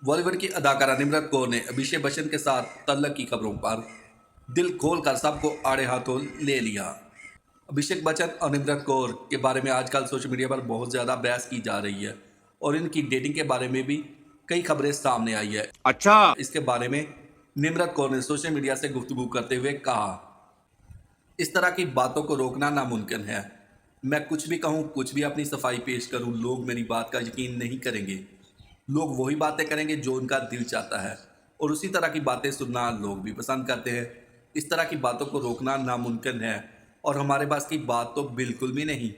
बॉलीवुड की अदाकारा निम्रत कौर ने अभिषेक बच्चन के साथ तल्लक की खबरों पर दिल खोलकर सबको आड़े हाथों ले लिया। अभिषेक बच्चन और निम्रत कौर के बारे में आजकल सोशल मीडिया पर बहुत ज़्यादा बहस की जा रही है और इनकी डेटिंग के बारे में भी कई खबरें सामने आई है। अच्छा। इसके बारे में निम्रत कौर ने सोशल मीडिया से गुफ्तगू करते हुए कहा, इस तरह की बातों को रोकना नामुमकिन है। मैं कुछ भी कहूँ, कुछ भी अपनी सफाई पेश करूँ, लोग मेरी बात का यकीन नहीं करेंगे। लोग वही बातें करेंगे जो उनका दिल चाहता है और उसी तरह की बातें सुनना लोग भी पसंद करते हैं। इस तरह की बातों को रोकना नामुमकिन है और हमारे पास की बात तो बिल्कुल भी नहीं।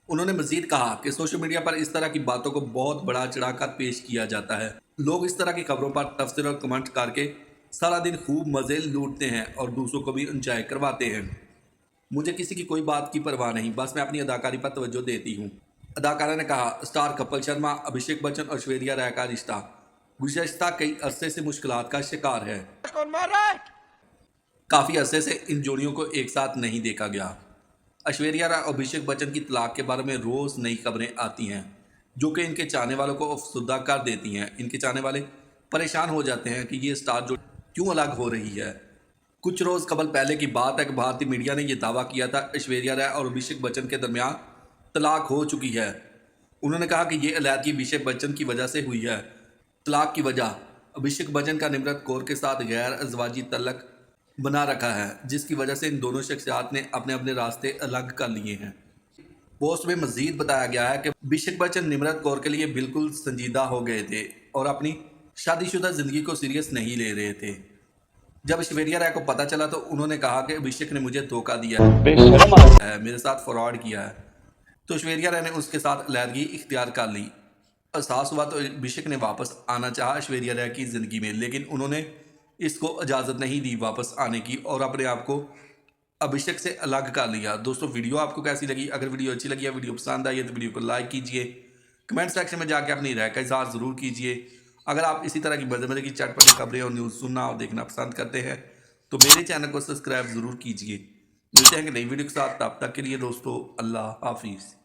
उन्होंने मजीद कहा कि सोशल मीडिया पर इस तरह की बातों को बहुत बड़ा चढ़ाकर पेश किया जाता है। लोग इस तरह की खबरों पर तफसीर और कमेंट करके सारा दिन खूब मज़े लूटते हैं और दूसरों को भी इंजॉय करवाते हैं। मुझे किसी की कोई बात की परवाह नहीं, बस मैं अपनी अदाकारी पर तवज्जो देती हूँ। अदाकारा ने कहा, स्टार कपिल शर्मा, अभिषेक बच्चन और ऐश्वर्या राय का रिश्ता गुज़श्ता कई अरसे से मुश्किलात का शिकार है। कौन मार रहा है? काफ़ी अरसे से इन जोड़ियों को एक साथ नहीं देखा गया। ऐश्वर्या राय और अभिषेक बच्चन की तलाक के बारे में रोज़ नई खबरें आती हैं जो कि इनके चाहने वालों को अफसुर्दा कर देती हैं। इनके चाहने वाले परेशान हो जाते हैं कि ये स्टार जोड़ी क्यों अलग हो रही है। कुछ रोज़ कबल पहले की बात है कि भारतीय मीडिया ने यह दावा किया था ऐश्वर्या राय और अभिषेक बच्चन के दरमियान तलाक हो चुकी है। उन्होंने कहा कि ये अलहदगी अभिषेक बच्चन की वजह से हुई है। तलाक की वजह अभिषेक बच्चन का निम्रत कौर के साथ गैर अजवाजी तल्लक बना रखा है, जिसकी वजह से इन दोनों शख्सियात ने अपने अपने रास्ते अलग कर लिए हैं। पोस्ट में मजीद बताया गया है कि अभिषेक बच्चन निम्रत कौर के लिए बिल्कुल संजीदा हो गए थे और अपनी शादीशुदा जिंदगी को सीरियस नहीं ले रहे थे। जब ऐश्वर्या राय को पता चला तो उन्होंने कहा कि अभिषेक ने मुझे धोखा दिया है, मेरे साथ फ्रॉड किया है। तो ऐश्वर्या राय ने उसके साथ अलहदगी इख्तियार कर ली। एहसास हुआ तो अभिषेक ने वापस आना चाहा ऐश्वर्या राय की ज़िंदगी में, लेकिन उन्होंने इसको इजाज़त नहीं दी वापस आने की और अपने आप को अभिषेक से अलग कर लिया। दोस्तों, वीडियो आपको कैसी लगी? अगर वीडियो अच्छी लगी या वीडियो पसंद आई है तो वीडियो को लाइक कीजिए, कमेंट सेक्शन में जाके अपनी राय का इज़हार ज़रूर कीजिए। अगर आप इसी तरह की मज़े मज़े की चटपटी खबरें और न्यूज़ सुनना और देखना पसंद करते हैं तो मेरे चैनल को सब्सक्राइब ज़रूर कीजिए। मिलते हैं नई वीडियो के साथ, तब तक के लिए दोस्तों अल्लाह हाफिज़।